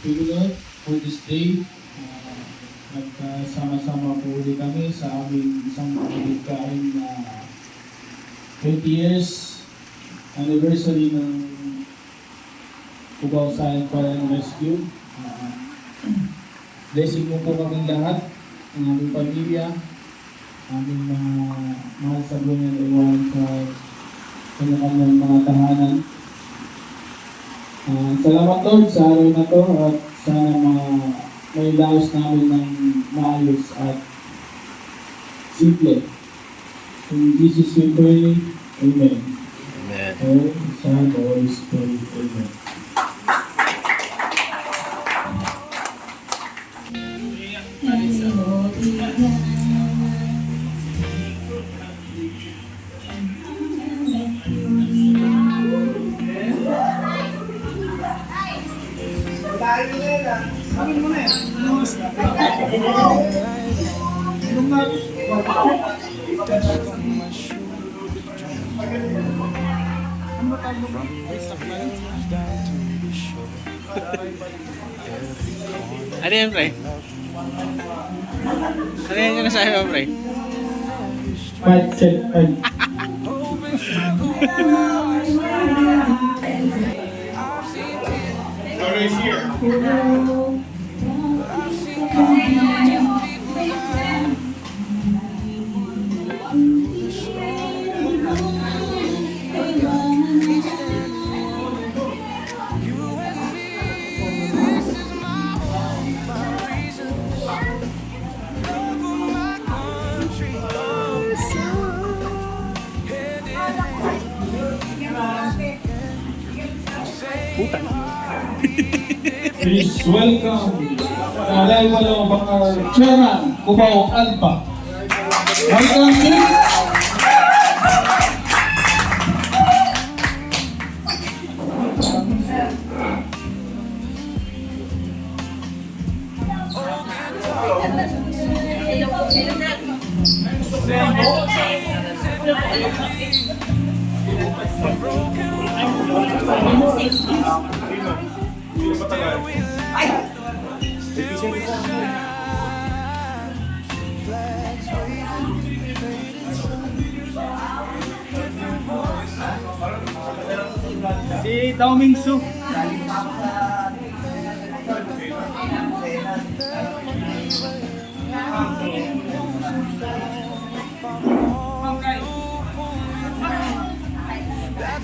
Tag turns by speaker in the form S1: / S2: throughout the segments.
S1: Thank you Lord for this day. Nagkasama-sama po ulit kami sa aming isang maligkain na 20 years anniversary ng Cubao Science Fire and Rescue. Blessing mo po kaming lahat, ang aming pamilya, aming mga mahal sa buhay ng iwan sa kanyang mga tahanan. Salamat Lord sa araw na to at sana may laos namin ng maayos at simple. In Jesus we pray, Amen.
S2: Amen.
S1: Lord, Son, Holy Spirit, Amen.
S2: Ano yan, pre? Ano yan yung nasabi mo, pre?
S1: Mic check.
S3: Sorry, here.
S1: Please welcome the arrival of our chairman, Cubao Alba. Welcome, Chief.
S3: Si Dao Mingsu.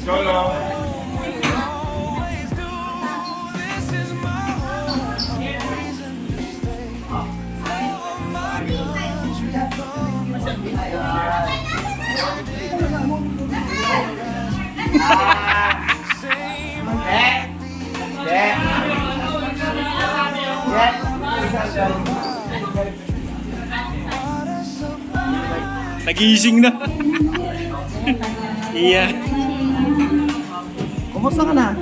S3: Solo.
S2: Nagising na. Iya.
S3: Kumusta ka na?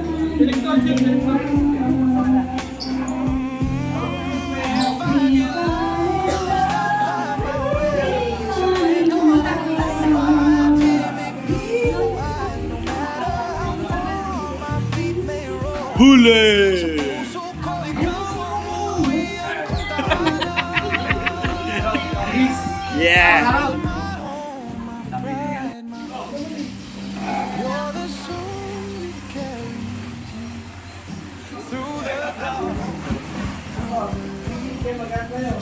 S2: Huli! Yeah!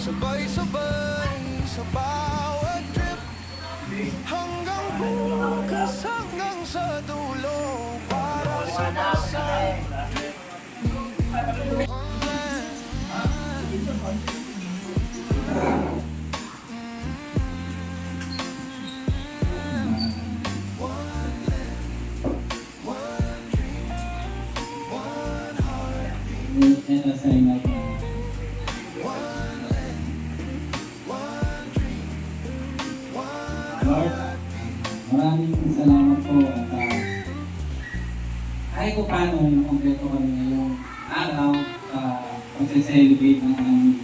S4: Sabay-sabay sa bawat trip, hanggang bukas, hanggang sa dulo, para sa bawat trip.
S1: And a sign up. Lord, maraming salamat po at kahit ko paano yung kompleto kami ngayong araw sa pag-celebrate ng aming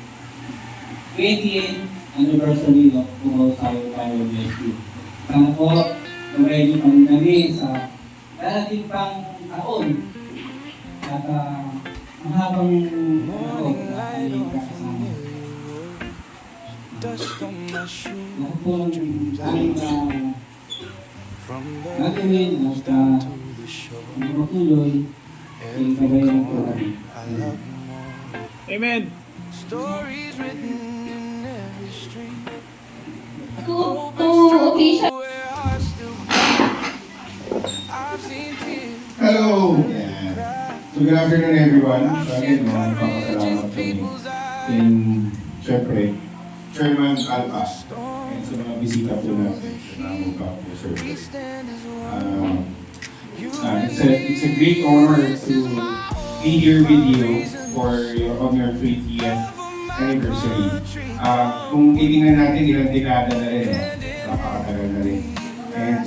S1: 20th anniversary of Cubao Science Fire and Rescue. Sana po, ready kami sa darating pang taon at mahabang kasama.
S4: Dust on my shoe
S1: Lahat po ng aming
S4: from the
S1: gagawin
S4: hills
S1: at
S4: down to the shore.
S1: matuloy ay gabayan po namin.
S4: I love you more.
S3: Amen.
S4: Stories written in every street.
S5: To official
S4: Where hearts still beat. I've seen tears.
S6: Hello! Yeah. So good afternoon everyone. So again, papasalamat kami in, syempre, Chairman Alpha and sa mga bisita po natin sa Namuka po service.
S4: Stand as one.
S6: It's a great honor to be here with you on your 30th anniversary. Kung titingnan natin, ilang dekada na rin, napakatagal na rin. And,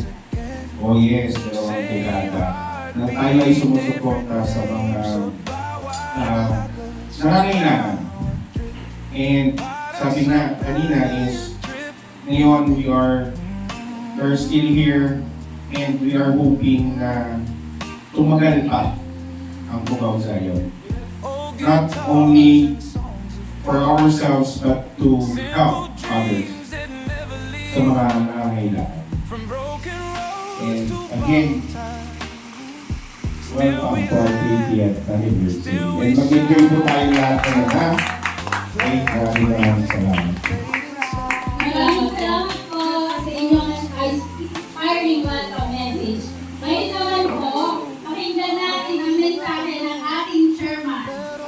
S6: oh yes, dalawang dekada na tayo ay sumusuporta sa mga nangangailangan. And sabi nga kanina is, ngayon we are still here and we are hoping na tumagal pa ang Cubao Zion. Not only for ourselves but to help others sa mga nangangailangan. And again, welcome to our 30th anniversary. And mag-enjoy po tayo lahat ngayon, ha? Okay, maraming salamat.
S5: salamat po sa inyong inspiring welcome message. Ngayon naman po, pakinggan natin ang mensahe ng ating chairman.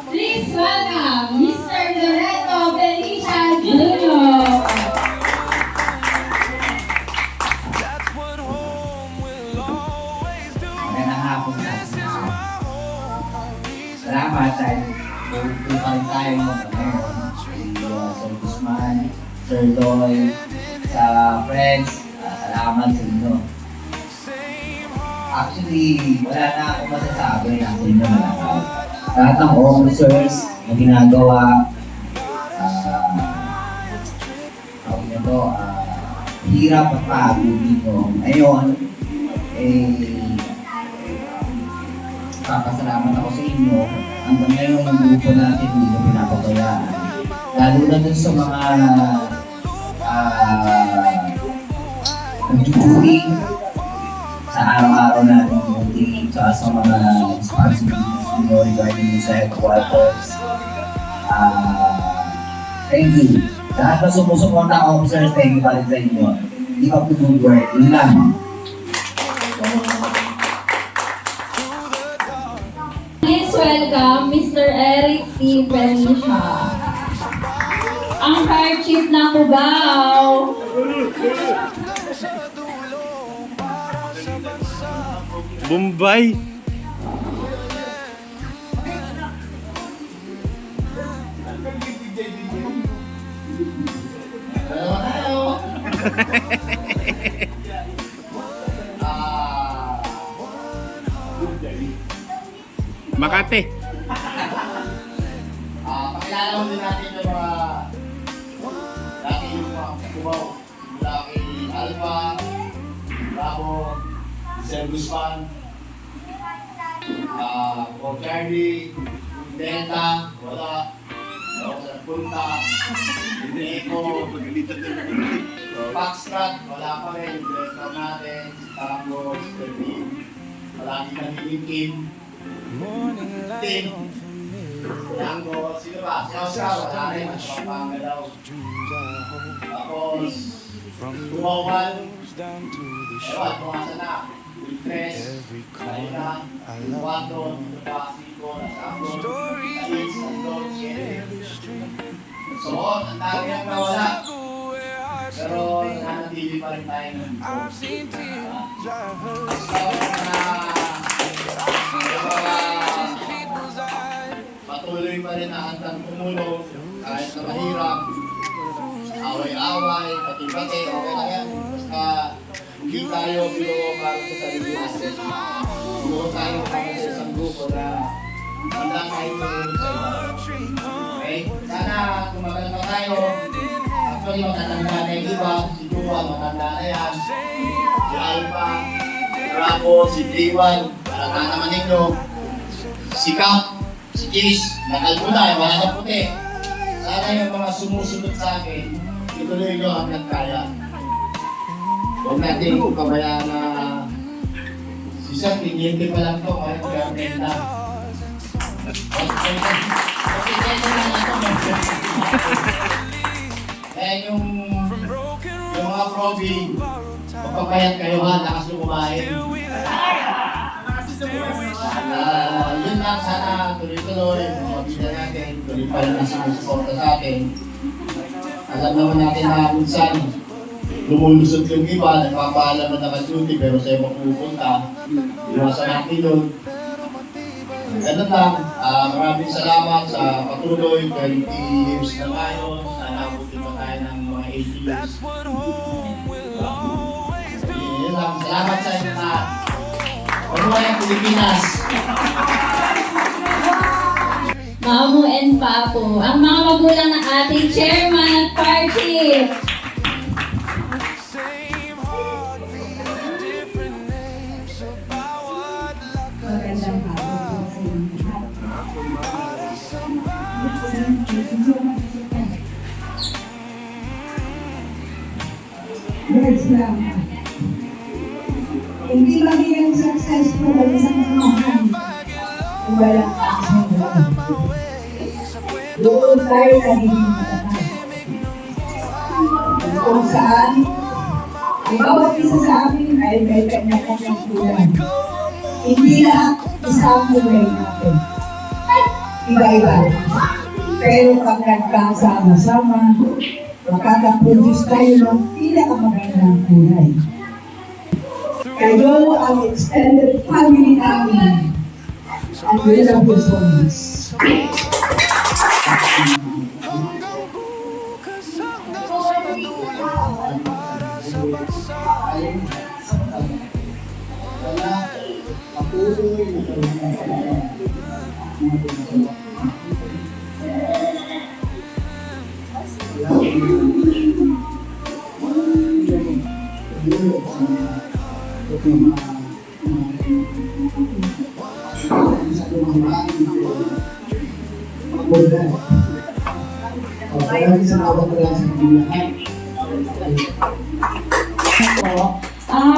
S5: Please welcome Mr. Loreto Belisha Jr.
S4: That's what home will always do.
S7: Magandang hapon sa salamat dahil tuloy pa rin tayo ngayon. Sir Guzman, Sir Doy, sa friends, salamat sa inyo. Actually, wala na akong masasabi na sa inyo malakal. Lahat ng officers na ginagawa, hirap at pagod dito. Ngayon, papasalamat ako sa inyo. Hanggang ngayon ang grupo natin dito pinapabayaan. Lalo na dun sa mga nagtuturing sa araw-araw natin duty, tsaka sa mga responsibilities nyo regarding sa headquarters. Thank you. Lahat na sumusuporta ang officers, thank you pa rin sa inyo. Keep up the good work. Yun lang.
S5: Please welcome Mr. Eric T. Belisha, ang Fire Chief ng Cubao.
S2: Bombay. Makati.
S6: Pakilala mo din natin yung mga dati yung mga Cubao. Mula kay Alpha, Bravo, Sir Guzman, Paul Charlie, Delta, wala, Punta, Eco, Foxtrot, wala pa rin, yung director natin, si Tango, si Terpin, palagi nangingin,
S4: Morning light
S6: Tim,
S4: on familiar
S6: Tango, sino ba? Si Oscar, wala rin, napapanga daw.
S4: dreams I hold.
S6: Tapos,
S4: From the
S6: Tumawan,
S4: hills down to the
S6: ewan,
S4: shore.
S6: kumasa na, Wiltres,
S4: Every
S6: Marina,
S4: corner I love
S6: Wato,
S4: you more.
S6: Pasiko, Nasako,
S4: Stories
S6: Alis,
S4: written
S6: Sandol,
S4: in
S6: Siene.
S4: every street.
S6: So, ang dami ang nawala.
S4: Where hearts
S6: Pero,
S4: still beat.
S6: nanatili pa rin tayo ng
S4: I've seen tears, I've heard
S6: So,
S4: people's eyes.
S6: patuloy pa rin na handang tumulong kahit na mahirap. Away-away, pati-pati, okay lang yan. Basta hindi tayo binuo para sa sarili natin. Binuo tayo para sa isang grupo na handa tayo tumulong sa iba. Okay? Sana tumagal pa tayo. Actually, matatanda na yung iba. Si Jua, matanda na yan. Si Alpha, Bravo, si J1, alata naman ninyo. Si Cap, Si Kish, nakalbo na, wala na puti. Sana yung mga sumusunod sa akin, ituloy nyo hanggang kaya. Huwag natin pabayaan na si Sir, pinyente pa lang to, kahit garden na. Okay, lang ito. Kaya yung mga probi, magpapayat kayo ha, lakas lumahin. Yun lang, sana tuloy-tuloy, mga bida natin, tuloy pa rin ang sumusuporta sa atin. Alam naman natin na minsan, lumulusot yung iba, nagpapaalam na naka-duty pero sa'yo mapupunta. Iwasan natin yun. Ganun lang, maraming salamat sa patuloy, 20 years na tayo, sana abutin pa tayo ng mga 80 years. Yun lang, salamat sa inyo lahat. Mabuhay ang Pilipinas!
S5: Mamu and Papo, ang mga magulang ng ating chairman at party.
S8: Magandang hapon po sa inyo lahat. Words lang. Hindi magiging successful ang isang samahan kung walang action lang. Doon tayo nagiging matatag. Kung saan, ang bawat isa sa amin ay may kanya-kanyang kulang. Hindi lahat isang buhay natin. Iba-iba. Pero pag nagkasama-sama, makakaproduce tayo ng pinakamagandang kulay. Kayo ang extended family namin. And we love you so much.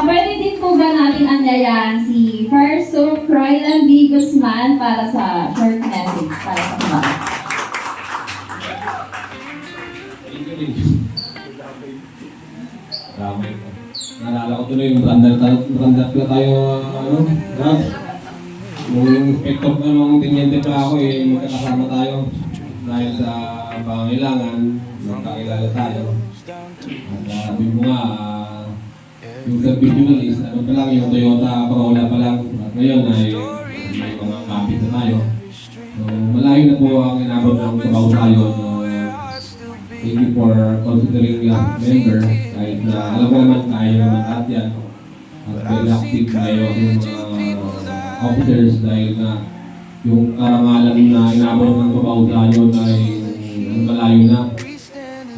S5: Pwede din po ba natin anyayahan si First Soap Croylan D. Guzman para sa short message para sa mga.
S1: Ramay po. Naalala ko tuloy, matanda pala tayo, Rab. Nung inspector ko nung tinyente pa ako magkakasama tayo. Dahil sa pangangailangan, magkakilala tayo. At sabi mo nga, yung service nyo is ano pa lang, yung Toyota Corolla pa lang. At ngayon ay may mga kapit na tayo. So, malayo na po ang inabot ng trabaho tayo. Thank you for considering us member. Kahit na alam ko naman tayo naman lahat yan. At very active tayo yung officers dahil na yung karangalan na inabot ng trabaho tayo ay malayo na.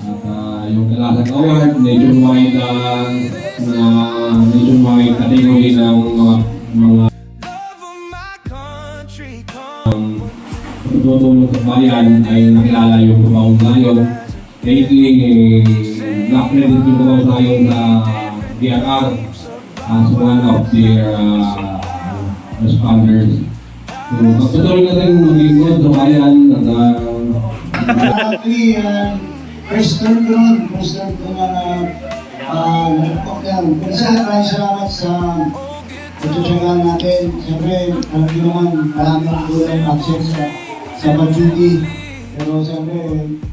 S1: At yung Kalasag Award, nationwide category ng mga tutulong sa bayan ay nakilala yung trabaho tayo. Lately, na-credit yung trabaho tayo sa DRR as one of their responders. So, patuloy natin mag-lingkod sa bayan at
S9: Actually, first turn ko na maraming salamat sa pagtutsagaan natin. Siyempre, alam niyo naman, maraming kulang access sa pag-duty. Pero siyempre,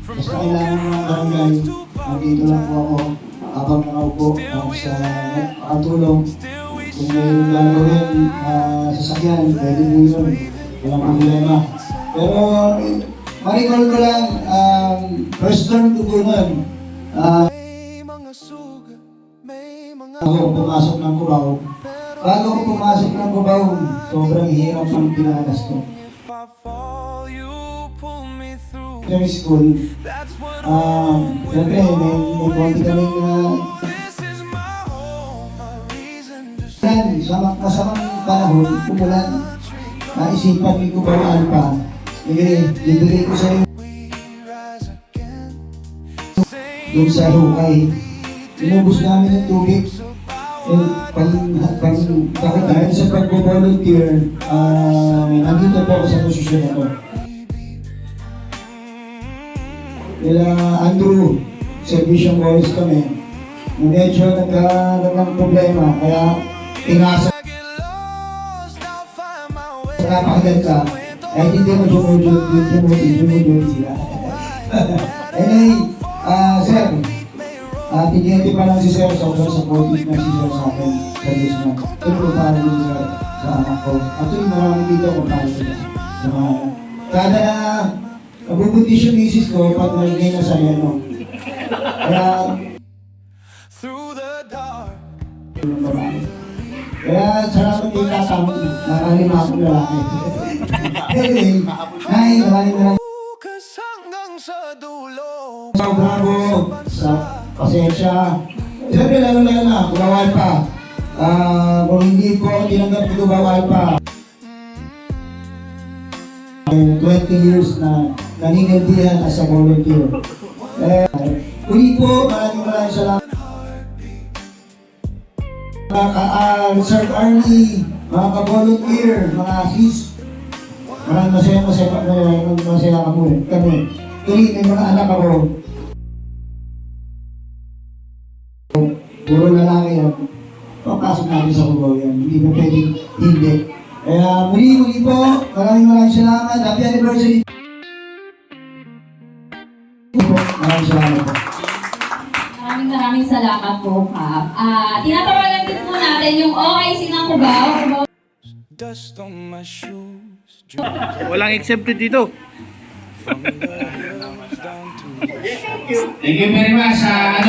S9: basta kailangan mo ng barangay, nandito lang po ako habang nakaupo sa makatulong. Kung may gagawin sasakyan, pwede mo yun. Walang problema. Pero, ma-recall ko lang, first term ko po nun, ako pumasok ng Cubao. Bago ko pumasok ng Cubao, sobrang hirap ng pinagas ko. Sa school, siyempre, may konti kami sa masamang panahon, umulan, naisipan ni Cubao Alpha ibigay ko sa'yo doon sa hukay. Inubos namin ng tubig. Dahil sa pag-volunteer, nandito po ako sa posisyon na to. Kaya Andrew, servisyong boys kami, medyo nagkaroon ng problema, kaya pinasa sa napakaganda, ay hindi mo dumudod sila. Anyway, sir, tinyenti pa lang si sir, sobrang supportive na si sir sa akin, sa Diyos mo. Ito po para din sir sa anak ko. Actually, marami dito kung paano sila. Kada na nabubuntis yung misis ko, pag nalagay na sa leno. Kaya, salamat din tatang nakalima akong lalaki. Anyway, maraming bravo sa pasensya. Siyempre, lalo na, bawal pa. Kung hindi po tinanggap ito, bawal pa. 20 years na naninildihan as a volunteer. Uli po, maraming salamat. Sir Arnie, mga ka-volunteer, mga sis, maraming masaya kami. Tuloy, may mga anak ako. Puro lalaki yan. Papasok natin sa kubaw yan. Hindi pa pwedeng hindi. Kaya muli po, maraming salamat. Happy anniversary. Maraming salamat po.
S5: Maraming salamat po, Kap. Tinatawagan din po natin yung OIC ng Cubao.
S4: Dust on my shoes.
S2: Walang accepted dito.
S1: Thank you very much sa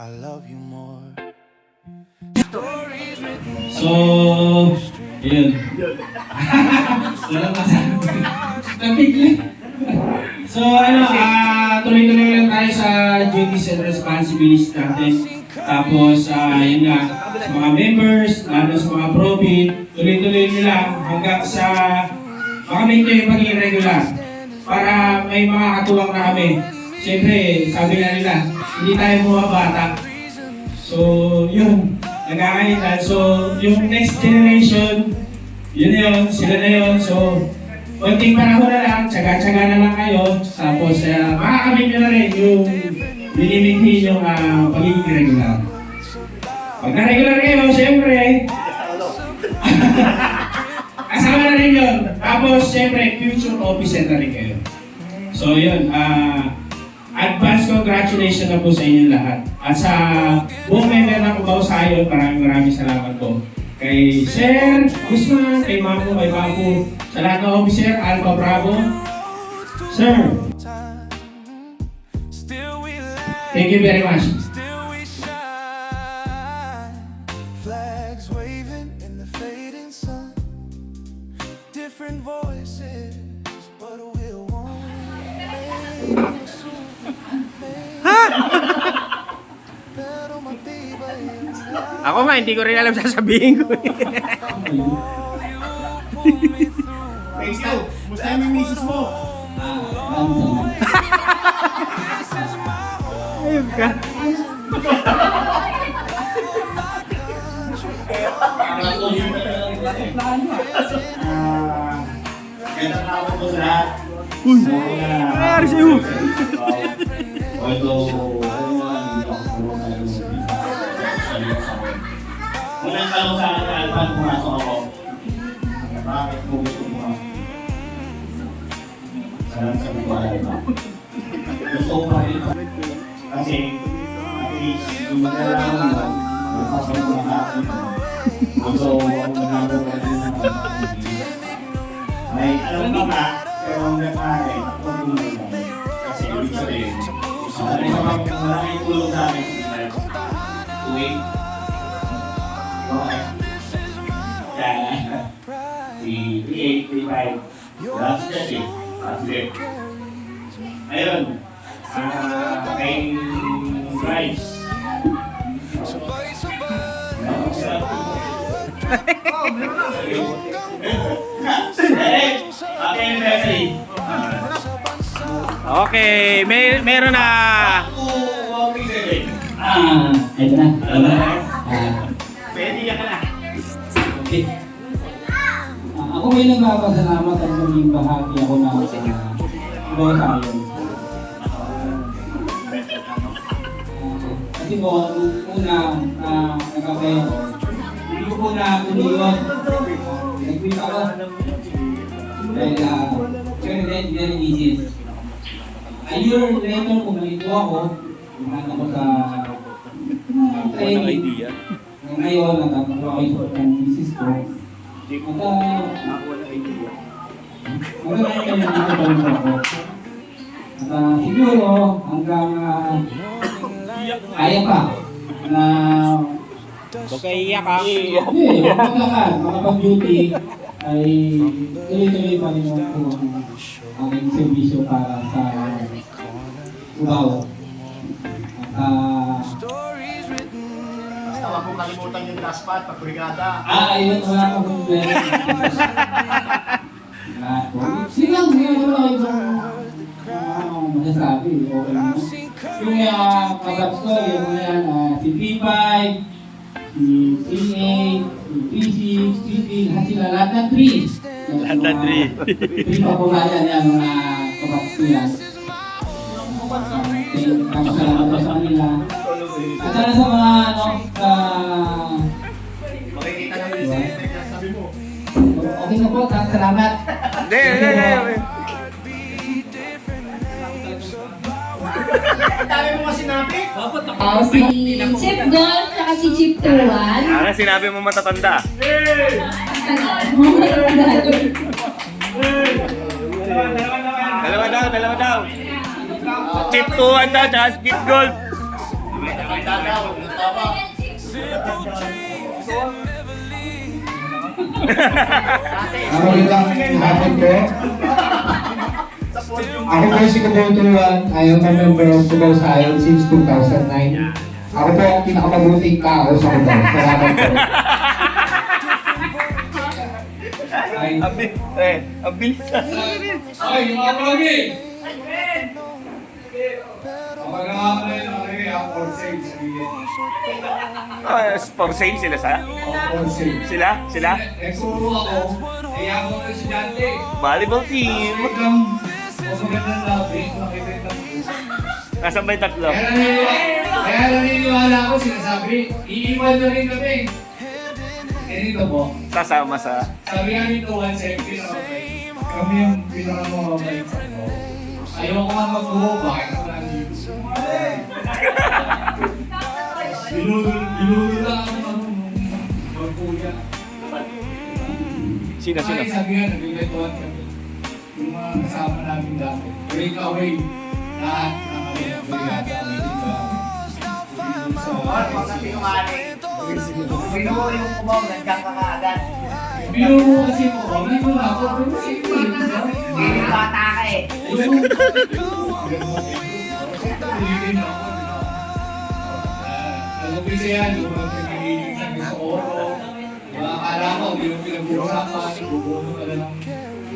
S4: I love you more.
S1: So, yun. So, tuloy-tuloy lang tayo sa duties and responsibilities natin. Tapos, yun nga, sa mga members, lalo sa mga profit, tuloy-tuloy nila hanggang sa makamit nyo yung pagiging regular. Para may mga katuwang na kami. Siyempre, sabi na nila, hindi tayo bumabata. So, yun. Nagkakailan. So, yung next generation, yun, sila na yun. So, konting panahon na lang, tsaga-tsaga na lang kayo. Tapos, makakamit nyo na rin yung binibighin yung pagiging regular. Pag na-regular kayo, siyempre, kasama na rin yun. Tapos, siyempre, future officer na rin kayo. So, yun. Advance congratulations na po sa inyo lahat. At sa buong member ng Cubao Sayon, maraming salamat po. Kay Sir Guzman, kay Mamo, kay Papu, sa lahat ng officer, Alpha Bravo. Sir, thank you very much.
S4: Flags waving in the fading sun. Different voices, but we're one.
S2: Ako nga, hindi ko rin alam sasabihin ko.
S3: Thank you. Musta yung misis mo?
S2: Ayun ka.
S6: Gandang hapon po sa lahat.
S2: Nangyari sa'yo.
S6: Although, unang tanong sa akin na Alpan, pumasok ako. Bakit mo gusto mo? Sarang sabi ko Alpan. Gusto ko pa rin. Kasi, at least, yung maglalaro mo, napasok ko na akin. Although, ang nagagawa rin naman. May alam ka ba, pero ang nagkakari, pag-uwi lang. Kasi, ibig sabihin, maraming tulong sa akin. Tuwing. Okay. Kaya, si 3-8, 3-5, last step eh. Sige. Ayun. Kay Bryce.
S1: Happy anniversary.
S2: Okay, meron na.
S1: Ito na.
S3: Pwede yan ka na.
S1: Okay. Ako may nagpapasalamat at maging bahagi ako na Kubaw Sayon. Kasi po, nung una nagkakaya ko, hindi ko po na tuloy. Nag-quit ako. Dahil, syempre hindi na rin a year later, pumalito ako. Pumahan ako sa training. Ngayon, nagkakaroon ako ng misis ko. Magkakaroon kami dito pa rin ako. At siguro, hanggang kaya pa na
S2: Huwag kayo iyak ha.
S1: hindi, makapag-duty ay tuloy-tuloy pa rin ako ang aking servisyo para sa Cubao. At
S6: Basta wag kong kalimutan yung last part, pag-brigada.
S1: ayun, wala akong problema. Silang, wala akong masasabi. Okay naman. Yung kabats ko, yung yan, si P5, si P8, si P6, P3, lahat sila, lahat ng 3.
S2: Lahat ng
S1: 3 papulayan yan, mga kabats ko yan. Napasalamat ko sa kanila. At saka sa mga,
S6: Makikita namin sa internet, sabi mo.
S1: okay na po, salamat.
S2: Hindi.
S6: Ang dami mo nga sinabi.
S5: Si Chip Golf, tsaka si Chip Tuan.
S2: Ano sinabi mo matatanda? Dalawa daw. Chip 2 daw, tsaka skip gold.
S6: Dadaw, tama.
S9: Magandang hapon po. Ako po si Kubaw Tuluan. I am a member of Kubaw Sayon since 2009. Ako po ang pinakamabuting tao sa Kubaw. Salamat po.
S2: Ang bilis na.
S1: Ay, yung mga pogi! Kapag nga pala yun, for sale,
S2: For sale sila sa?
S1: for sale.
S2: Sila?
S1: Nagsuro ako, kaya ako ng estudyante.
S2: Volleyball team.
S1: Biglang, magandang labi, makibenta mo.
S2: Nasaan ba yung tatlo?
S1: Kaya naniniwala ako, sinasabi, iiwan na rin kami. Ganito po,
S2: Sasama sa...
S1: sabi nga nito, 170 na okay. Kami yung pinakamabait sa ko. Ayoko nga mag-uho, bakit ako nandito? Bilulo lang ako nung magkuya.
S2: Sino?
S1: Ay, sabi nga, nagbibetuan kami. Yung mga kasama namin dati. Break away. Lahat na kami ang brigada.
S6: Huwag sa sinungaling. Binuo yung kubaw, nandiyan ka kaagad.
S1: Binuo kasi po, hindi ko na ako. Pero sige,
S6: Hindi bata ka eh.
S1: Nag-umpisa yan, yung mga pinagiging sa oro. Mga akala ko, hindi mo pinag-uusapan, bubuno ka na ng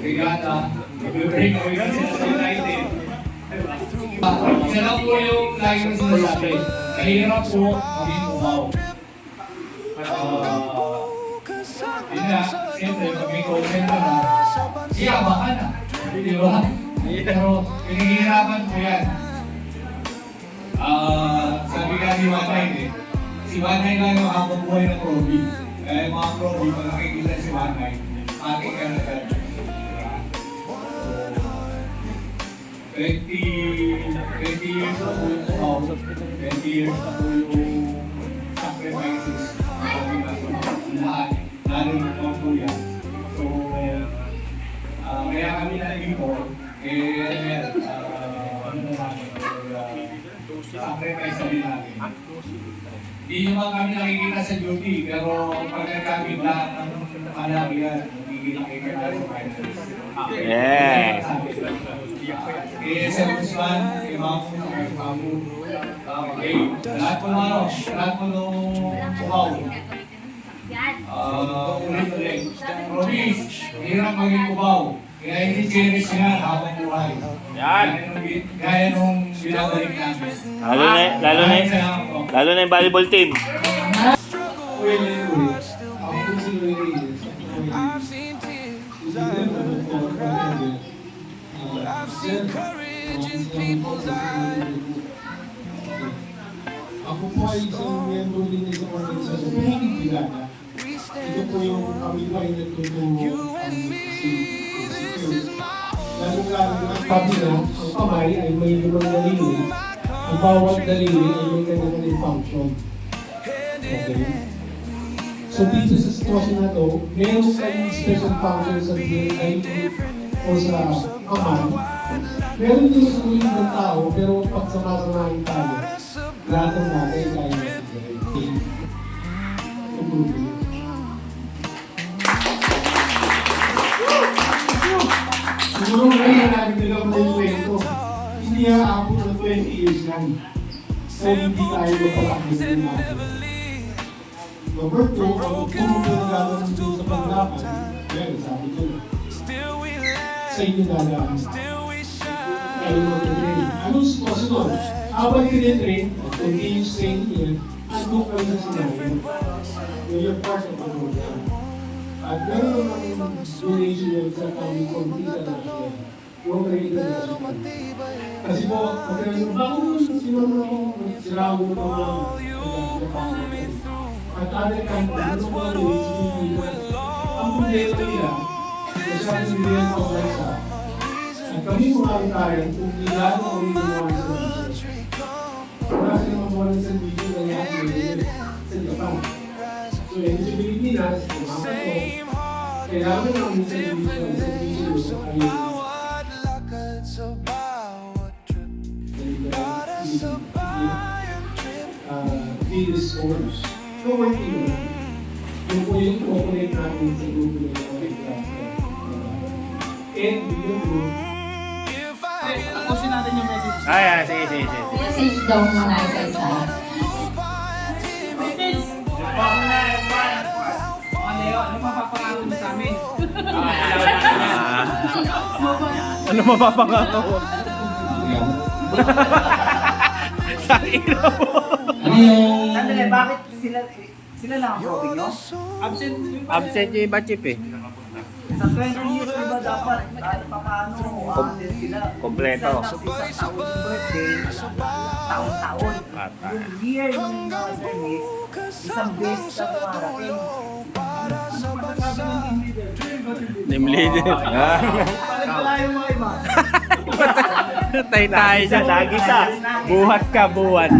S1: brigada. Mag-break away ka sila sa United. Isa lang po yung lagi na sinasabi. Mahirap po maging umaw. Yun nga, siyempre, pag may comment ka na, siyama ka na. Di ba? Pero pinahihirapan ko yan. Sabi ka ni Wanay si Wanay lang yung makapabuhay ng Proby. Kaya yung mga Proby, pag nakikita si Wanay, aking ka na agad. 20 years na po yung umaw, 20 years na po yung sacrifices. Lahat, lalo yung mga kuya. So, kaya kami nalaging po, ano namin, sacrifice din namin. Hindi naman kami nakikita sa duty, pero pag nagkakit lahat ng panabihan, nakikita tayo sa finals.
S2: Yeah.
S1: Sa Guzman, kay Mamu, kay Mamu, lahat po nung umaw.
S3: Ulit-ulit. Promise, hirap maging kubaw. Kaya hindi serious nga habang buhay.
S2: Yan.
S3: Gaya nung ginagaling namin.
S2: Lalo na yung volleyball team.
S3: Ulit-ulit. Ako po si Willie.
S9: Ako po ay isang miyembro din sa organisasyon na hindi brigada. Ito po yung kami po ay nagtuturo ang lalo-lalo na sabi na ang kamay ay may limang daliri. Ang bawat daliri ay may kanya-kanyang function. Okay? So dito sa sitwasyon na to, meron kayong special function sa daliri o sa kamay. Meron din sa ulit ng tao, pero pag sama-samahin tayo, lahat ng bagay kaya natin. Siguro ngayon natin nila mo yung kwento. Hindi aabot ng 20 years lang. So hindi tayo magpapakit ng natin. Number 2, ang pumunta na gano'n din sa paglapan, well, sabi ko na, sa inyo dadaan. Kayo mag-train. Anong sitwasyon doon? Habang tinitrain, continuous training yun, andun kayo sa scenario. You're part of the program. At meron naman donation yun sa kami konti sa national. Yung regular national. Kasi po, bako sino mo sirago mo lang at other countries, ano po ang ang problema nila, masyadong hindi yan kabalsa. At kami mga retired, kung ilan o rin mga services. Wala silang mga services na lahat sa Japan. So, yung sa Pilipinas, mga ko, kailangan namin services ay Venus owners. So, working naman. Yung po yung operate natin sa grupo ng mga aircraft. And yung group,
S1: Tapusin natin yung message.
S2: Sige.
S8: Message daw muna isa-isa.
S1: Ano mapapangako mo sa amin?
S2: Ano mapapangako mo?
S1: Ano yung...
S7: Sandali, bakit sila lang ang probing nyo?
S2: Absent yung iba, Chip eh.
S7: Sa 20 years, di ba dapat kahit pa paano din sila?
S2: Kompleto.
S7: Isang taon yung birthday, taon-taon. Yung year ng service, isang beses na tumarating.
S2: Team leader.
S7: Balik pala yung mga iba.
S2: Tay tayo sa dagisa. Buhat ka, buhat.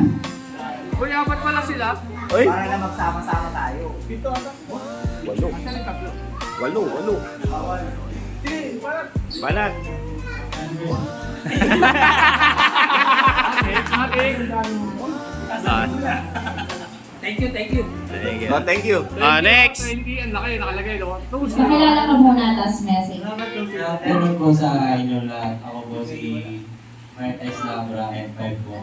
S1: Uy, apat pala sila.
S2: Uy,
S7: Para na magsama-sama tayo. Dito ata.
S2: 8. Balat.
S1: Thank you.
S2: Thank you. Next.
S1: Ang laki, nakalagay.
S8: Pakilala ka muna, tas message.
S1: Hello po sa inyo lahat. Ako po si Martes Labra F5 po.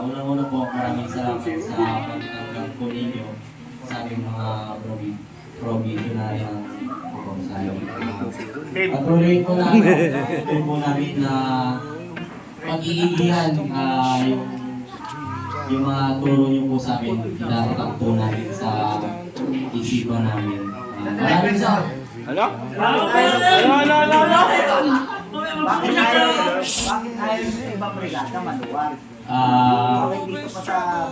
S1: Unang-una po, maraming salamat sa pagtanggap po ninyo sa aming mga provisionary ng patuloy po namin na pag-iigihan yung mga turo niyo po sa amin, darating po namin sa isipan namin. Maraming salamat.
S2: Ano?
S7: Bakit ayaw yung ibang brigada maluwag? Bakit dito pa sa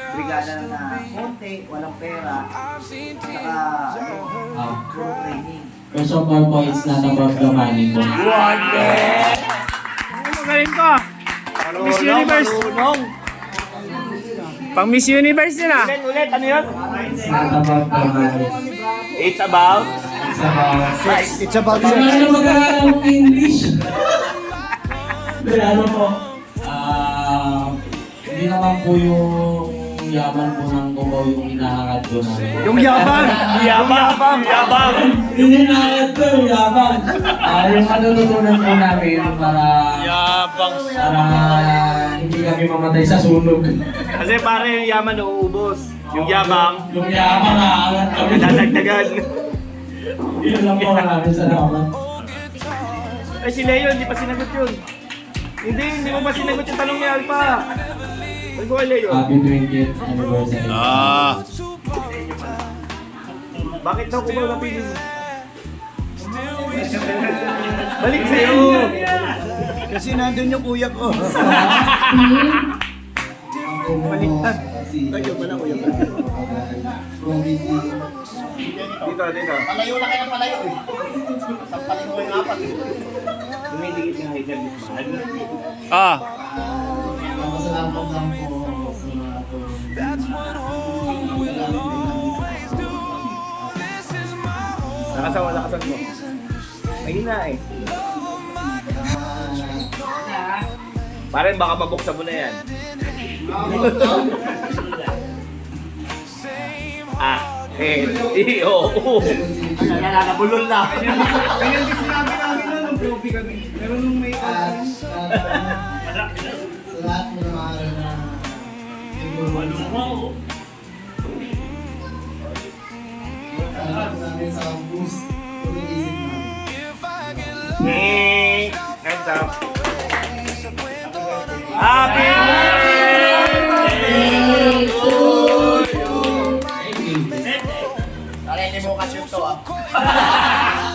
S7: brigada na konti, walang pera, saka puro training?
S1: First of all po, it's not about the money po.
S2: Magaling ka. Miss Universe. Pang Miss Universe yun ah. Ulit, ano yun?
S1: It's not about the money.
S2: It's about?
S1: It's about sex. Paano mag-aaral ng English? Pero ano po, hindi naman po yung
S7: yung yaman po ng Cubao yung hinahangad ko namin.
S2: Yung yabang! Yabang!
S7: Yung hinahangad ko yung yaman! Yung matututunan po namin para hindi kami mamatay sa sunog.
S2: Kasi pare yung yaman nauubos. Yung yabang,
S7: Yung yaman aangat kami.
S2: dadagdagan.
S7: Yun lang po namin sa naman.
S2: Ay si Leo, hindi pa sinagot yun. Hindi mo pa sinagot yung tanong ni Alpha. Ano ko kay Leo?
S7: Happy 20th anniversary.
S2: Bakit daw Cubao napili mo? Balik sa'yo!
S9: Kasi nandun yung kuya ko.
S2: Baliktad.
S9: Tayo pala kuya ko.
S2: Dito.
S6: Palayo na kayo ng palayo eh. Sampalin ko yung apat eh.
S2: Dumidikit nga kay Jervis.
S7: Masalamat lang po sa mga to.
S2: Lakasan mo. Mahina eh. Parang baka mabuksan mo na yan. Oo. Nalabulol na.
S9: Kaya hindi sinabi namin na nung trophy kami. Pero nung may
S7: Sa lahat ng mga na namin sa boost, iniisip namin.
S2: Hands up. Happy
S6: Kaya hindi mo kasi ito ah.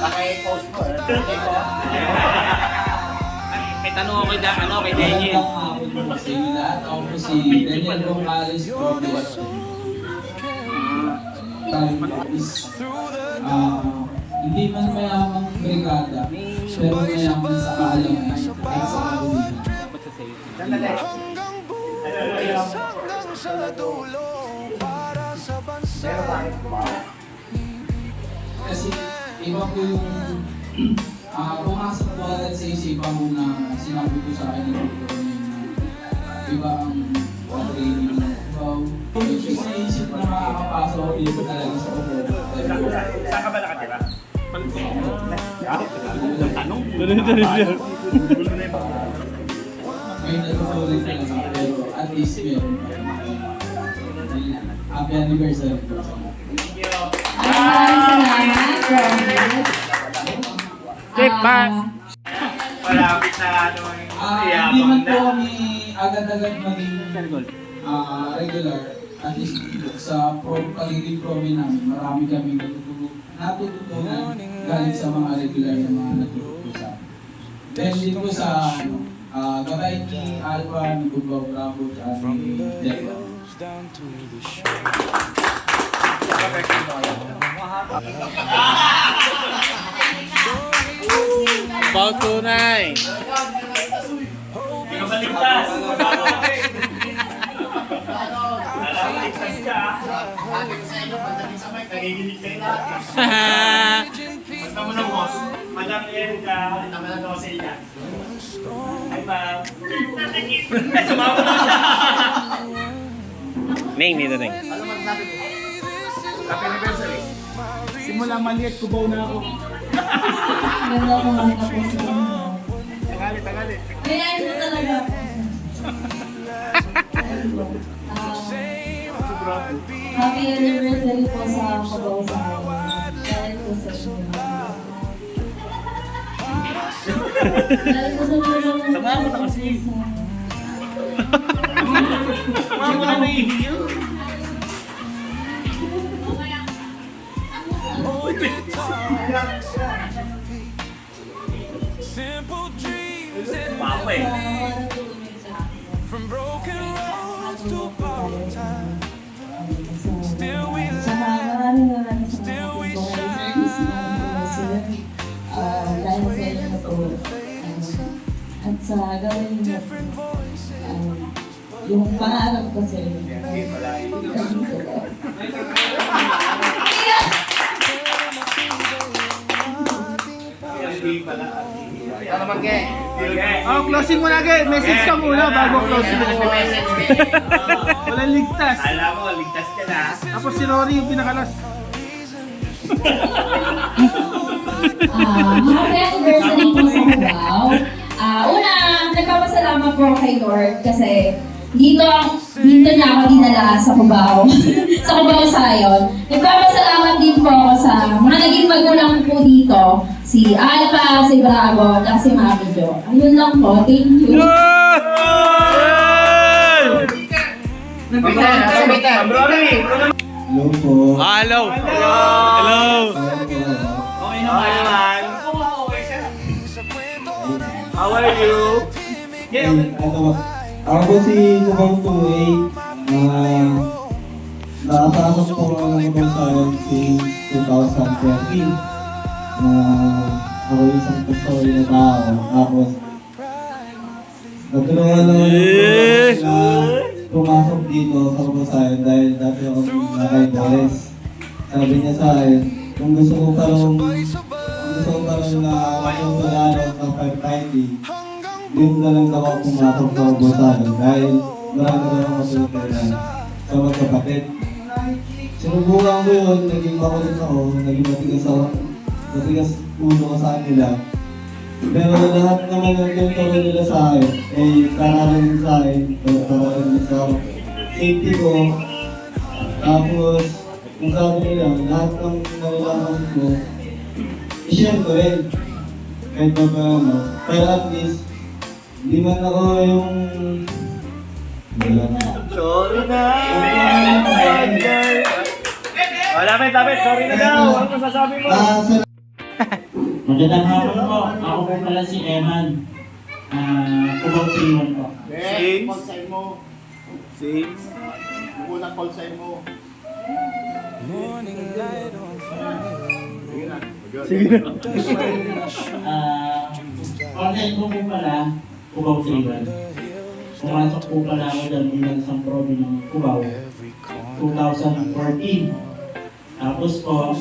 S6: Baka i-post mo.
S2: May tanong ako kay Daniel.
S1: Ako po si Daniel Gonzales from hindi man mayamang brigada, pero mayaman sa kaalaman at sa kabulihan. Kasi iba po yung pumasok po agad sa isipan mo na sinabi ko sa akin ng doktor na iba ang training ng Cubao. Which is naisip na makakapasok dito talaga sa Cubao.
S2: Saan ka ba nakatira?
S1: May natutuloy talaga pero at least meron pa. Happy anniversary po sa mga.
S5: Maraming salamat,
S2: Check back.
S5: Malapit
S2: na
S1: Hindi man po kami agad-agad maging regular. At least sa pagiging promi namin, marami kami natututunan galing sa mga regular na mga natuturo sa amin. Then dito sa gabay ni Alpha, ni Cubao Bravo, at ni Deco.
S2: About tunay. Ikabaligtas.
S6: Sabi ko sa inyo, pagdating sa mic, nagiginig kayo lahat.
S2: Basta mo na boss. Madam Erika.
S6: Naman na daw sa inyo.
S2: Hi ma'am. Ay, sumama na siya. Ning, dito Ning.
S6: Ano magsabi ko?
S2: Happy anniversary.
S9: Simula maliit, Cubao na ako.
S8: Ganda ko mga tapos sa inyo.
S2: Tagali.
S8: Kaya ito talaga. Happy anniversary po sa Cubao sa akin. Dahil po sa inyo. Dahil po sa inyo.
S2: Sama mo na kasi. Sama mo na nahihiyo.
S4: Simple dreams and
S2: Papa eh.
S4: from broken roads to borrowed time. Still we
S8: Maraming sa mga service na professor. Dahil sa inyo na po. At sa gawin niyo po. Yung pangarap ko sa inyo.
S2: Hindi pala.
S6: Ito naman, Ge.
S2: Oh, closing mo na, Ge. Message ka muna bago closing mo.
S6: Message, Ge.
S2: Walang ligtas.
S10: Alam mo, ligtas ka na.
S2: Tapos si Rory yung pinakalas.
S5: Happy anniversary po sa Cubao. Una, nagpapasalamat po kay Lord kasi dito niya ako dinala sa Cubao. Sa Cubao Sayon. Nagpapasalamat din po ako sa mga naging magulang po dito. Si Alpha, si Bravo, at si Mami Jo. Ayun lang po. Thank you.
S9: Hello po.
S2: Hello.
S10: Okay naman.
S2: How are you?
S9: Ako po si Kubang Tuway. Nakapasok po ako ng Kubang Science since 2013. Ako isang tutorial na tao. Tapos, natulungan naman na pumasok dito sa Kubang Science dahil dati ako nakay Boys. Sabi niya sa akin, kung gusto ko parang na matutunan sa firefighting, yun na lang daw ako pumasok sa Ubosalan dahil marami na lang matutunan sa magkapatid. Sinubukan ko yun, naging makulit ako, naging matigas ulo ko sa kanila. Pero lahat naman ng tinuturo nila sa akin, kararin sa akin, kararin sa safety ko. Tapos, kung sabi nila, lahat ng nalalaman ko, i-share ko rin. Kahit pa paano. Pero at least, di man ako yung...
S2: Sorry na. Lapit. Sorry na daw. Ano masasabi mo?
S1: Magandang hapon po. Ako po pala si Eman. Cubao P1 po.
S6: Ge, call sign mo.
S2: Six.
S6: Unang call sign mo.
S2: Sige na.
S1: Content ko po pala, Cubao P1. Pumasok po pala ako dyan bilang isang probe ng Cubao 2014. Tapos po,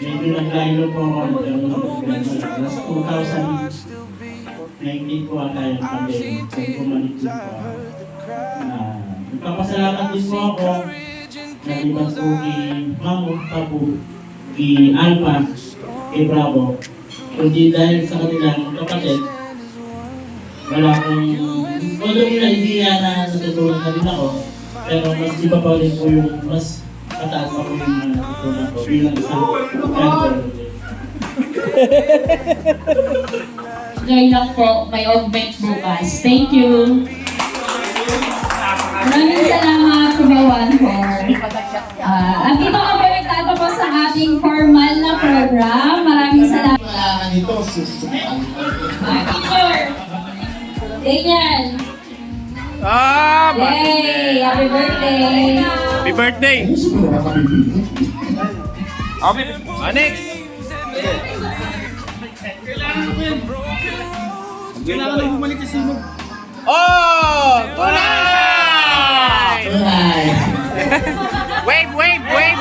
S1: medyo naglaylo po ako last 2019 po ata yung pandemic. Kung bumalik din po. Nagpapasalamat din po ako naliban po kay Mamu, Papu, kay Alpha, kay Bravo. Kundi dahil sa kanilang kapatid, wala akong, although hindi na natutulong na din ako, pero mas iba pa rin po yung mas mataas pa po yung natutulong ko bilang isang mentor.
S5: Ngayon lang po, may augment bukas. Thank you. Maraming salamat, Cubawan at dito kami nagtatapos sa ating formal na program. Maraming salamat.
S6: Dito,
S5: Teacher! Daniel! Yay! Happy birthday!
S2: Happy birthday! Next! Kailangan na bumalik sa sino. Oh! Tunay! Wave!
S5: Tunay!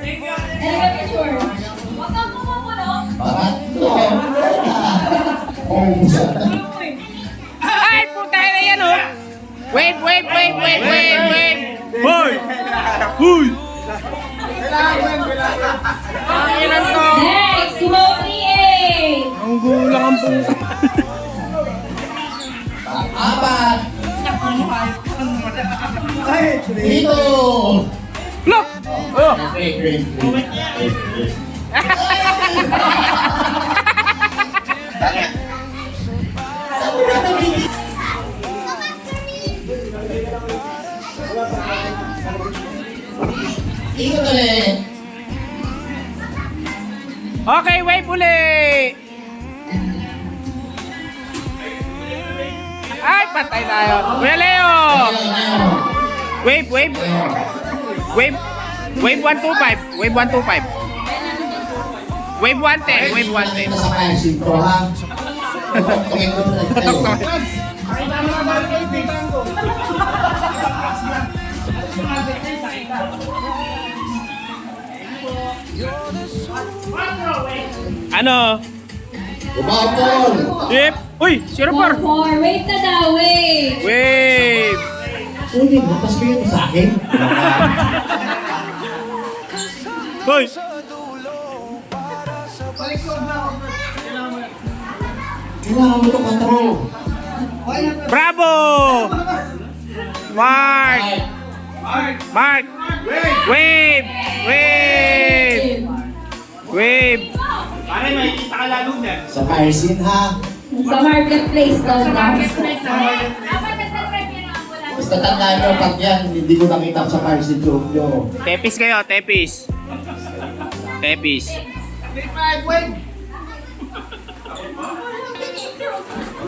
S5: Picture! Wag kang kumukulong!
S2: Ay, puta na yan, oh! Wave! Hoy! Ilan to?
S5: Next! Cubao 3A!
S2: Ang gulang ang puta.
S6: apat. Dito.
S2: Look! Oh!
S6: Great. Ikot ulit.
S2: Okay, wave uli! Ay, patay tayo. Kuya Leo! Wave 125. Wave 110. Wave 110.
S6: Nasa kaya sito, ha?
S2: Ano?
S6: Kubaw, Paul!
S2: Yep. Uy, si Rapper.
S5: Wait na daw, wait.
S2: Wave.
S9: Ulit, natas ko yun sa akin.
S2: Hoy.
S9: Kailangan mo ito control.
S2: Bravo! Mark! Mark! Wave! Wave! Wave!
S10: Pare, makikita ka lalo dyan.
S9: Sa fire scene ha.
S5: Sa marketplace daw daw.
S6: Basta tandaan nyo, pag yan, hindi ko nakita sa fire scene group nyo.
S2: Tepis kayo, tepis. Tepis.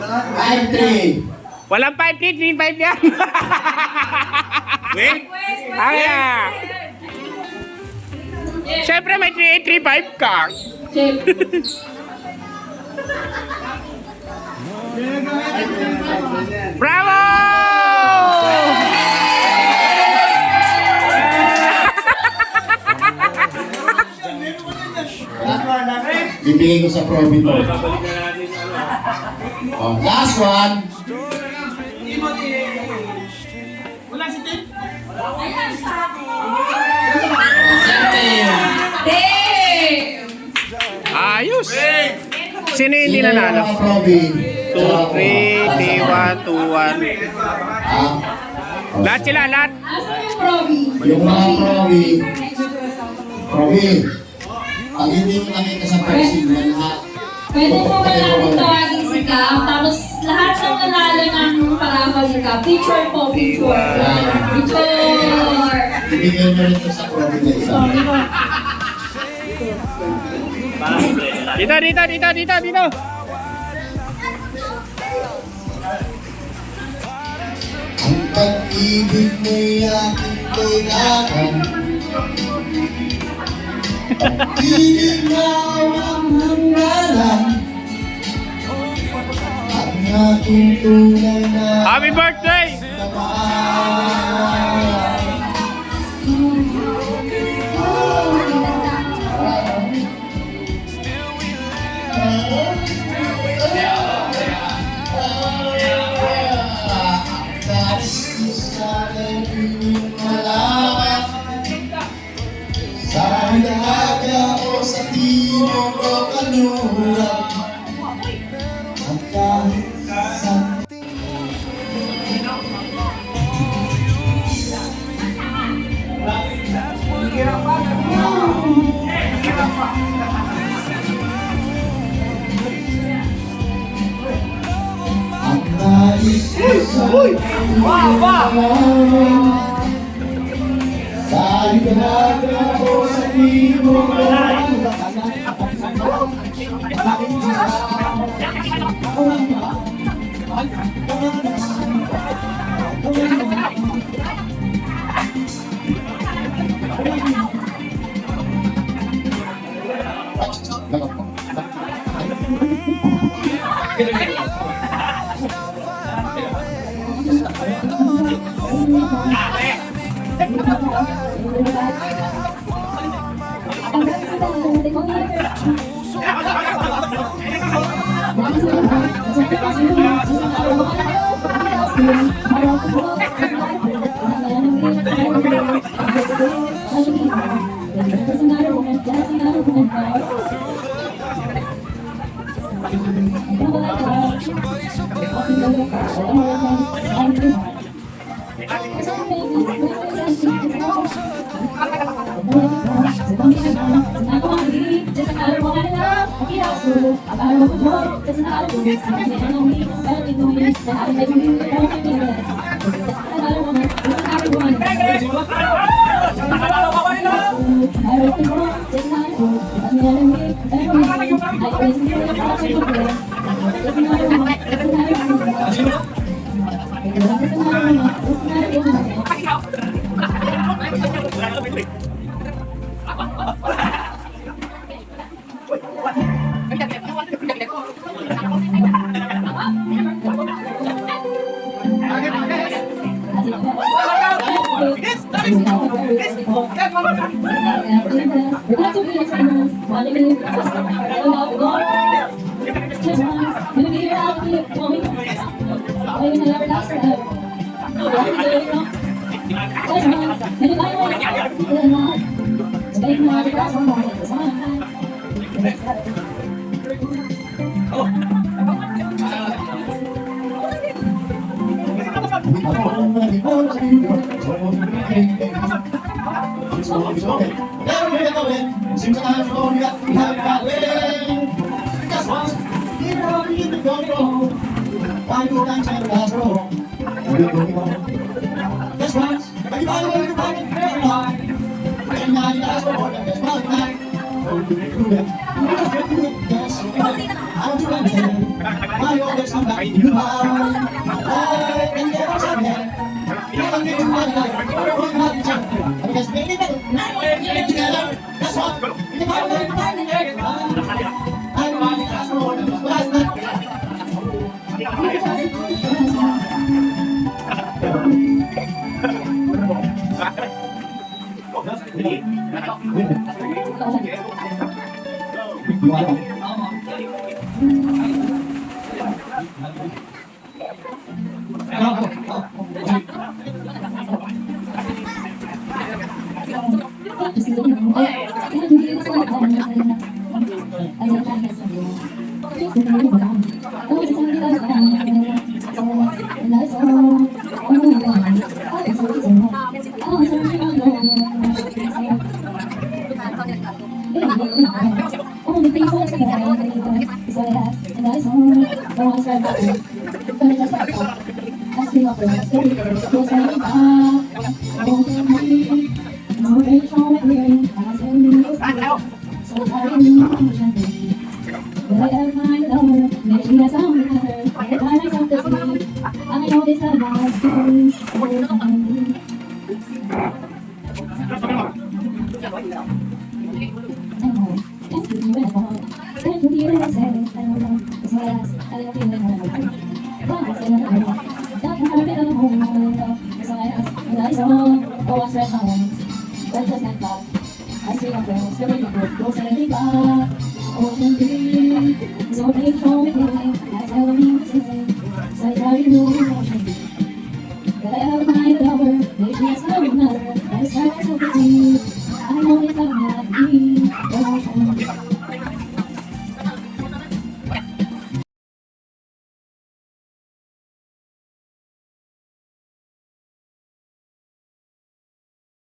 S6: 5-3.
S2: Walang 5-3, 3-5 yan.
S10: Wait!
S2: Kaya. Siyempre may 3-8, 3-5 ka. Bravo!
S6: Bibigay ko sa Proby to. Oh, last one.
S2: Ayos. Sino yung hindi nanalo?
S6: Proby.
S2: 2-3, 3-1, 2-1.
S6: Ah,
S2: Lahat sila, lahat.
S5: Asan yung Proby?
S6: yung mga Proby. Proby. Pag hindi mo nakita sa fire scene, yan ha.
S5: Pwede mo ba natin tawagin si Cam? Tapos lahat ng nanalo ng paramal ni Cam. Picture po, picture. Picture!
S6: Ibigay mo rin ito sa Proby na isa.
S2: Dito, dito, dito, dito, dito.
S6: Ang pag-ibig mo'y aking kailangan. Pag-ibig na walang hangganan. Ang aking tunay na
S2: Happy birthday!
S6: Sa ilaga o sa timog o kanluran, at kahit saan. Ang nais ko sa ilaga o sa timog o
S5: Yes!
S8: So they told me, I tell me, I say,